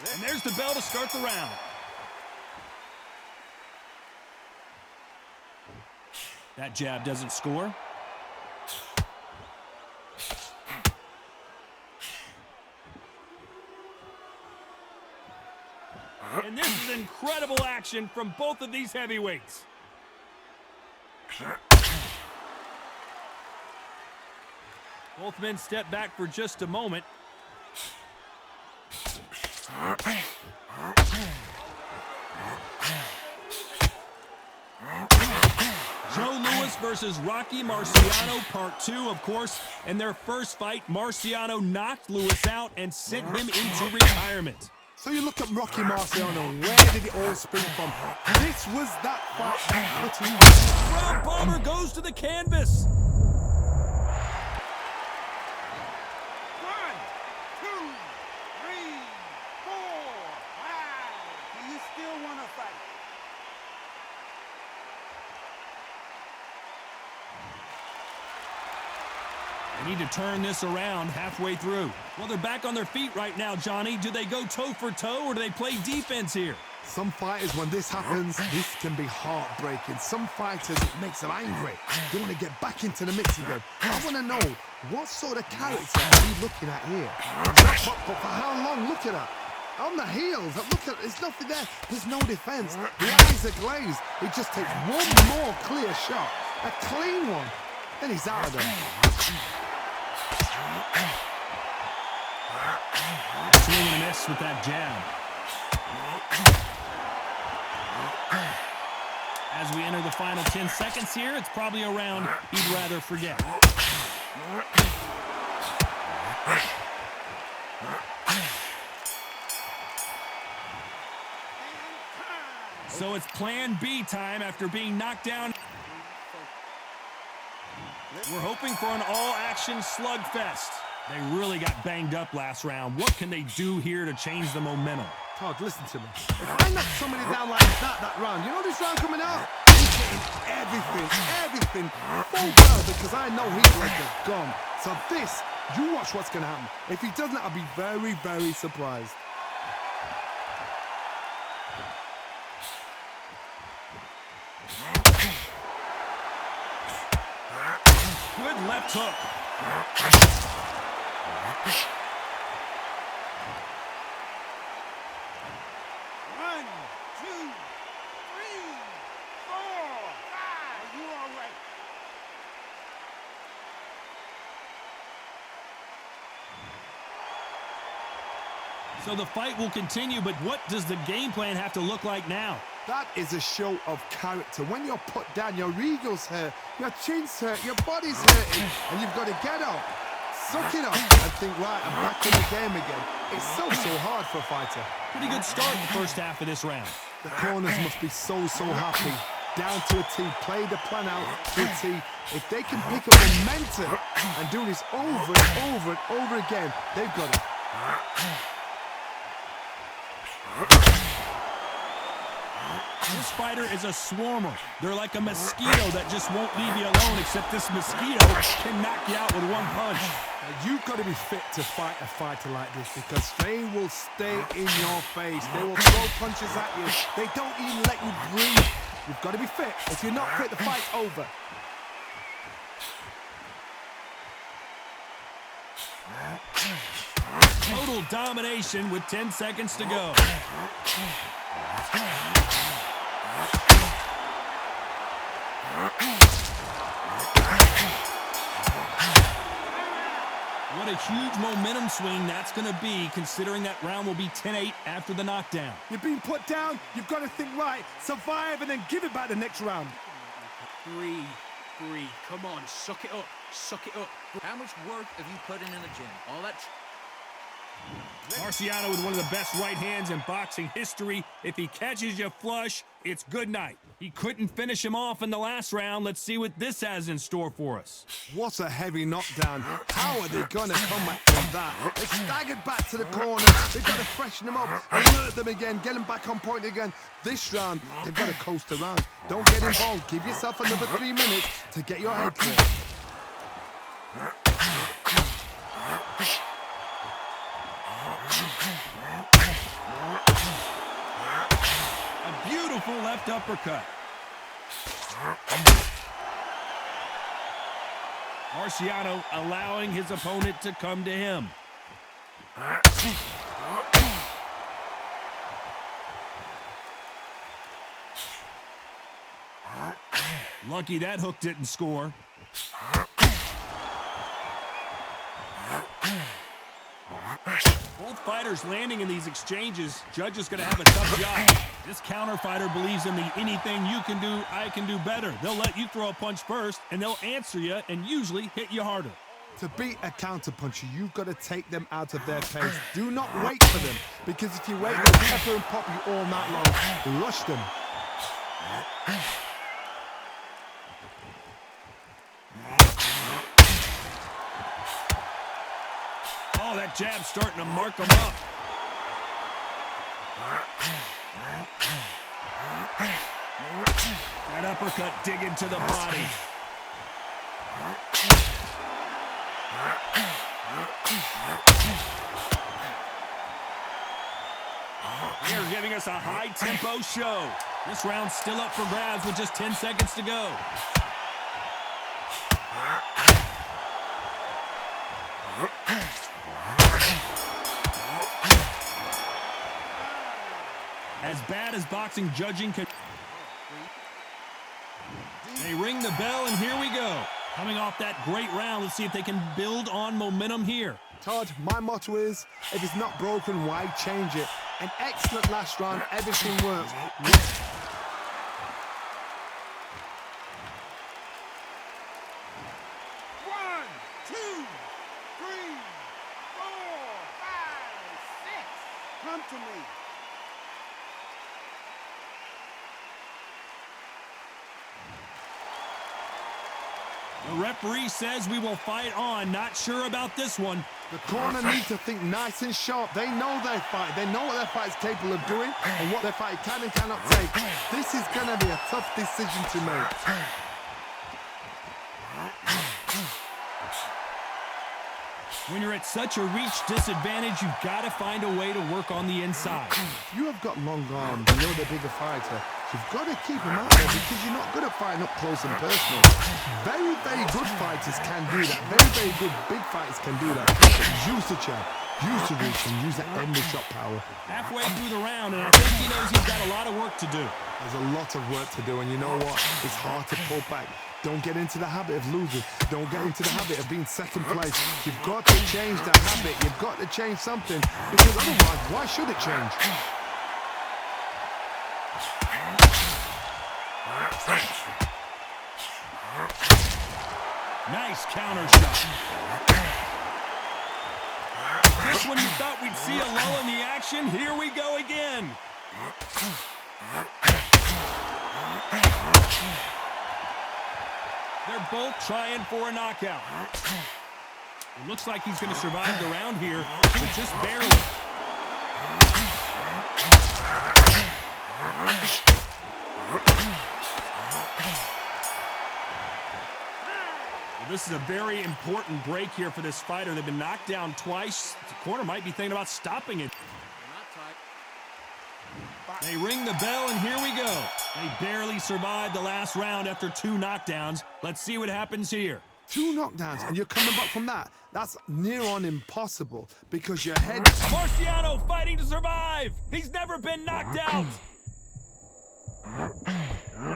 And there's the bell to start the round. That jab doesn't score. And this is incredible action from both of these heavyweights. Both men step back for just a moment. Joe Louis versus Rocky Marciano, part 2, of course. In their first fight, Marciano knocked Louis out and sent him into retirement. So you look at Rocky Marciano, where did it all spring from? This was that fight. Round bomber goes to the canvas. 1, 2, 3, 4, 5. Do you still want to fight? They need to turn this around halfway through. Well, they're back on their feet right now, Johnny. Do they go toe for toe or do they play defense here? Some fighters, when this happens, this can be heartbreaking. Some fighters, it makes them angry. They want to get back into the mix again. I want to know, what sort of character are we looking at here? But for how long? Look at that. On the heels, look at, there's nothing there. There's no defense. The eyes are glazed. It just takes one more clear shot, a clean one, then he's out of there. Swing and a miss with that jab. As we enter the final 10 seconds here, it's probably a round he'd rather forget. So it's plan B time after being knocked down. We're hoping for an all-action slugfest. They really got banged up last round. What can they do here to change the momentum? Todd, listen to me. If I knock somebody down like that round, you know this round coming out? He's getting everything full power because I know he's like a gun. So this, you watch what's going to happen. If he doesn't, I'll be very, very surprised. Good left hook. 1, 2, 3, 4, 5. Are you all right? So the fight will continue, but what does the game plan have to look like now? That is a show of character. When you're put down, your ego's hurt, your chin's hurt, your body's hurting, and you've got to get up, suck it up, and think, right, I'm back in the game again. It's so hard for a fighter. Pretty good start in the first half of this round. The corners must be so happy. Down to a T, play the plan out to a T. If they can pick up momentum and do this over and over again, they've got it. This fighter is a swarmer. They're like a mosquito that just won't leave you alone, except this mosquito can knock you out with one punch. You've got to be fit to fight a fighter like this because they will stay in your face. They will throw punches at you. They don't even let you breathe. You've got to be fit. If you're not fit, the fight's over. Total domination with 10 seconds to go. What a huge momentum swing that's going to be, considering that round will be 10-8 after the knockdown. You're being put down. You've got to think right, survive, and then give it back the next round. Breathe. Come on, suck it up. How much work have you put in the gym? All that... Marciano with one of the best right hands in boxing history. If he catches you flush, it's good night. He couldn't finish him off in the last round. Let's see what this has in store for us. What a heavy knockdown. How are they going to come back from that? They staggered back to the corner. They've got to freshen them up, alert them again, get them back on point again. This round, they've got to coast around. Don't get involved. Give yourself another 3 minutes to get your head clear. A beautiful left uppercut. Marciano allowing his opponent to come to him. Lucky that hook didn't score. Both fighters landing in these exchanges. Judge is going to have a tough job. This counter fighter believes in the anything you can do, I can do better. They'll let you throw a punch first, and they'll answer you and usually hit you harder. To beat a counter puncher, you've got to take them out of their pace. Do not wait for them, because if you wait, they'll pepper and pop you all night long. Rush them. Oh, that jab's starting to mark him up. That uppercut digging to the body. They're giving us a high-tempo show. This round's still up for grabs with just 10 seconds to go. As bad as boxing judging can... They ring the bell, and here we go. Coming off that great round, let's see if they can build on momentum here. Todd, my motto is, if it's not broken, why change it? An excellent last round, everything works. 1, 2, 3, 4, 5, 6. Come to me. The referee says we will fight on. Not sure about this one. The corner needs to think nice and sharp. They know their fight. They know what their fight is capable of doing and what their fight can and cannot take. This is going to be a tough decision to make. When you're at such a reach disadvantage, you've got to find a way to work on the inside. If you have got long arms, you know the bigger fighter, you've got to keep them out there because you're not good at fighting up close and personal. Very, very good fighters can do that. Very, very good big fighters can do that. Use the jab, use the reach, and use that end shot power. Halfway through the round, and I think he knows he's got a lot of work to do. There's a lot of work to do, and you know what? It's hard to pull back. Don't get into the habit of losing. Don't get into the habit of being second place. You've got to change that habit. You've got to change something, because otherwise, why should it change? Nice counter shot. Just when you thought we'd see a lull in the action, here we go again. They're both trying for a knockout. It looks like he's going to survive the round here, but just barely. Well, this is a very important break here for this fighter. They've been knocked down twice. The corner might be thinking about stopping it. They ring the bell, and here we go. They barely survived the last round after 2 knockdowns. Let's see what happens here. 2 knockdowns, and you're coming back from that. That's near on impossible, because your head... Marciano fighting to survive. He's never been knocked out.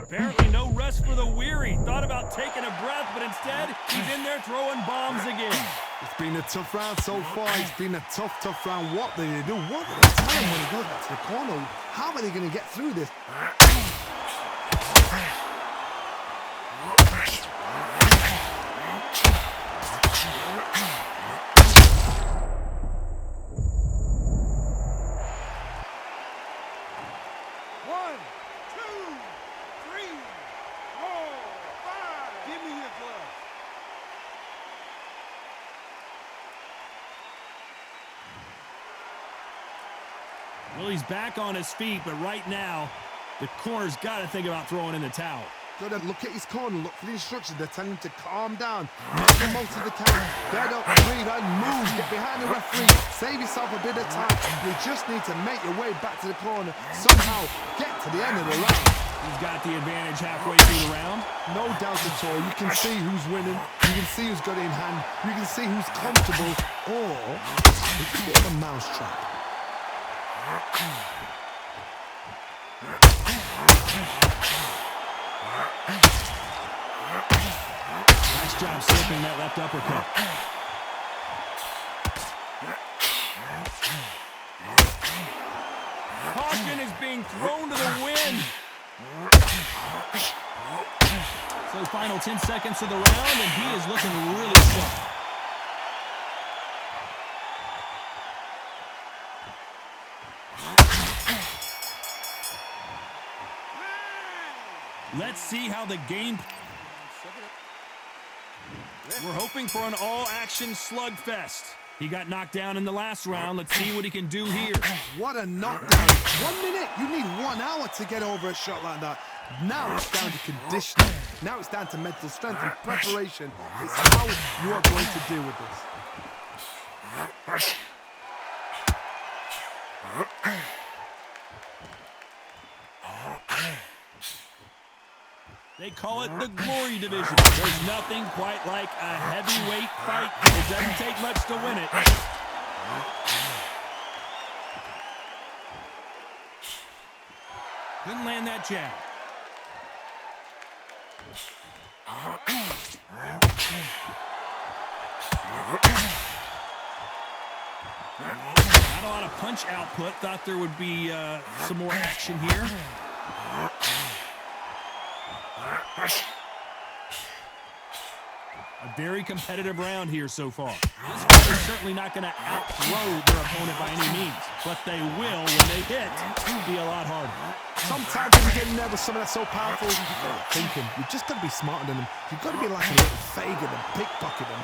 Apparently no rest for the weary. Thought about taking a breath, but instead, he's in there throwing bombs again. It's been a tough round so far. It's been a tough, tough round. What do they do? What do they tell him when he goes back to the corner? How are they going to get through this? Well, he's back on his feet, but right now, the corner's got to think about throwing in the towel. Gotta look at his corner, look for the instructions. They're telling him to calm down, make the most of the count, get up, breathe, and move. Get behind the referee, save yourself a bit of time. You just need to make your way back to the corner, somehow get to the end of the round. He's got the advantage halfway through the round. No doubt at all. You can see who's winning. You can see who's got it in hand. You can see who's comfortable. Or it's a bit of a mousetrap. Nice job slipping that left uppercut. Caution is being thrown to the wind. So final 10 seconds of the round, and he is looking really sharp. Let's see how the game... We're hoping for an all-action slugfest. He got knocked down in the last round. Let's see what he can do here. What a knockdown. 1 minute. You need 1 hour to get over a shot like that. Now it's down to conditioning. Now it's down to mental strength and preparation. It's how you are going to deal with this. They call it the glory division. There's nothing quite like a heavyweight fight. It doesn't take much to win it. Couldn't land that jab. Not a lot of punch output. Thought there would be some more action here. A very competitive round here so far. This fighter is certainly not going to outthrow their opponent by any means, but they will, when they hit, be a lot harder. Sometimes when you get in there with someone that's so powerful, you've got to think him. You've just got to be smarter than him. You've got to be like a little Fagin and pickpocket him.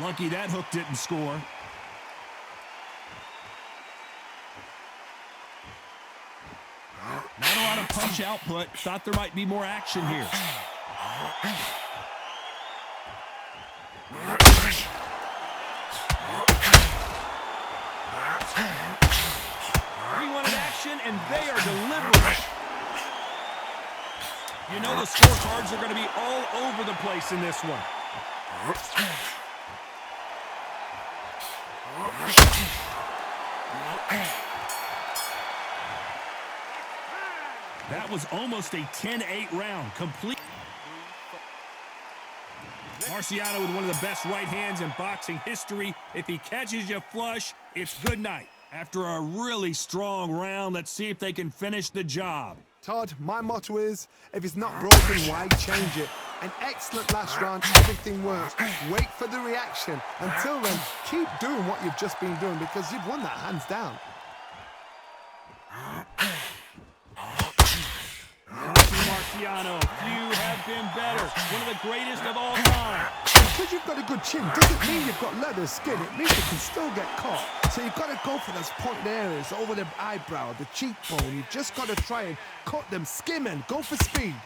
Lucky that hook didn't score. Not a lot of punch output. Thought there might be more action here. We wanted action, and they are delivering. You know the scorecards are going to be all over the place in this one. That was almost a 10-8 round. Complete. Marciano with one of the best right hands in boxing history. If he catches you flush, it's good night. After a really strong round, let's see if they can finish the job. Todd, my motto is, if it's not broken, why change it? An excellent last round, everything works. Wait for the reaction. Until then, keep doing what you've just been doing because you've won that hands down. Marciano, you have been better. One of the greatest of all time. Because you've got a good chin doesn't mean you've got leather skin. It means you can still get caught. So you've got to go for those pointed areas over the eyebrow, the cheekbone. You've just got to try and cut them, skim and go for speed. 1,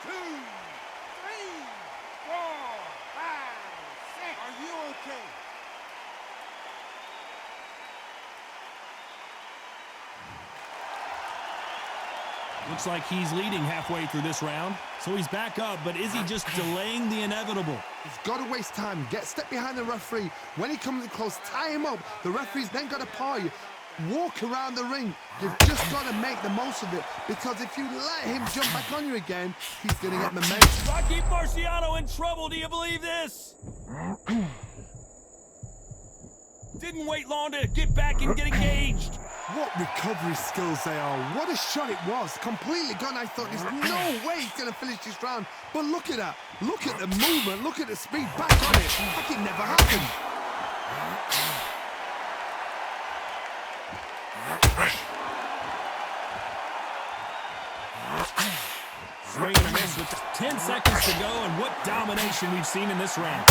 2, 3, 4, 5, 6. Are you okay? Looks like he's leading halfway through this round. So he's back up, but is he just delaying the inevitable? He's got to waste time. Get a step behind the referee. When he comes in close, tie him up. The referee's then got to paw you. Walk around the ring. You've just got to make the most of it. Because if you let him jump back on you again, he's going to get momentum. Rocky Marciano in trouble. Do you believe this? Didn't wait long to get back and get engaged. What recovery skills they are. What a shot it was. Completely gone. I thought there's no way he's going to finish this round. But look at that. Look at the movement. Look at the speed. Back on it. Like it never happened. Swinging 10 seconds to go, and what domination we've seen in this round.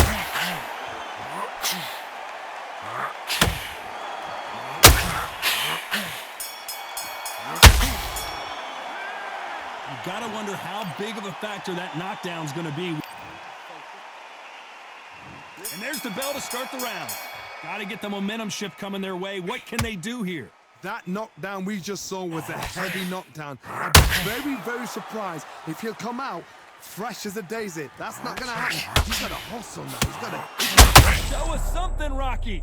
You gotta wonder how big of a factor that knockdown's gonna be. And there's the bell to start the round. Gotta get the momentum shift coming their way. What can they do here? That knockdown we just saw was a heavy knockdown. I'd be very, very surprised if he'll come out fresh as a daisy. That's not going to happen. He's got a hustle now. He's got a... Show us something, Rocky.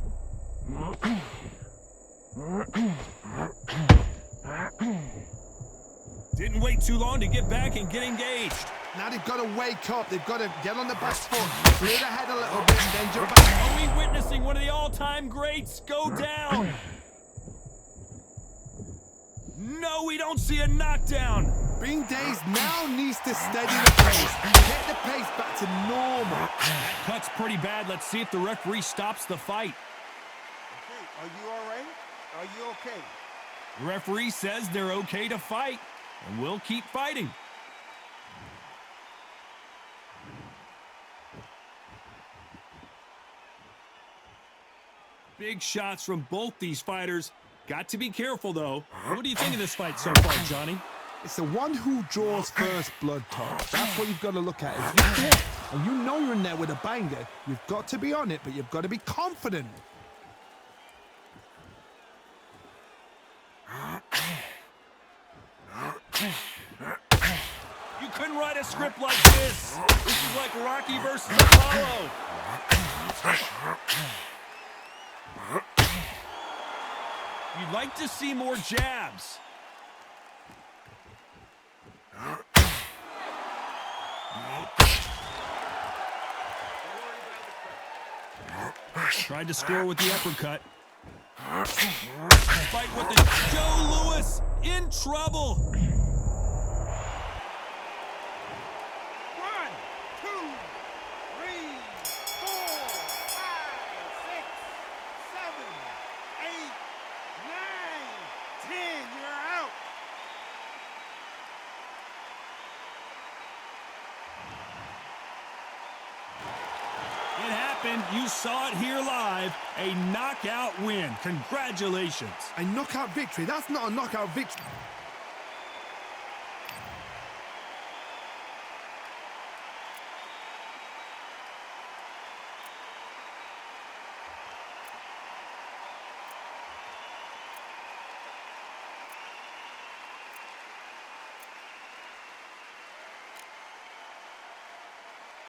Didn't wait too long to get back and get engaged. Now they've got to wake up. They've got to get on the back foot, clear the head a little bit, and then jump back. Are we witnessing one of the all-time greats go down? No, we don't see a knockdown. Being dazed now needs to steady the pace. Get the pace back to normal. Cut's pretty bad. Let's see if the referee stops the fight. Okay, are you all right? Are you okay? The referee says they're okay to fight, and we'll keep fighting. Big shots from both these fighters. Got to be careful, though. What do you think of this fight so far, Johnny? It's the one who draws first blood, Tom. That's what you've got to look at. If you hit and you know you're in there with a banger, you've got to be on it, but you've got to be confident. You couldn't write a script like this. This is like Rocky versus Apollo. You'd like to see more jabs. Tried to score with the uppercut. Fight with the Joe Louis in trouble. 1, 2, 3, 4, 5, 6, 7, 8, 9, 10. You're out. It happened. You saw it here live. A knockout win. Congratulations. A knockout victory. That's not a knockout victory.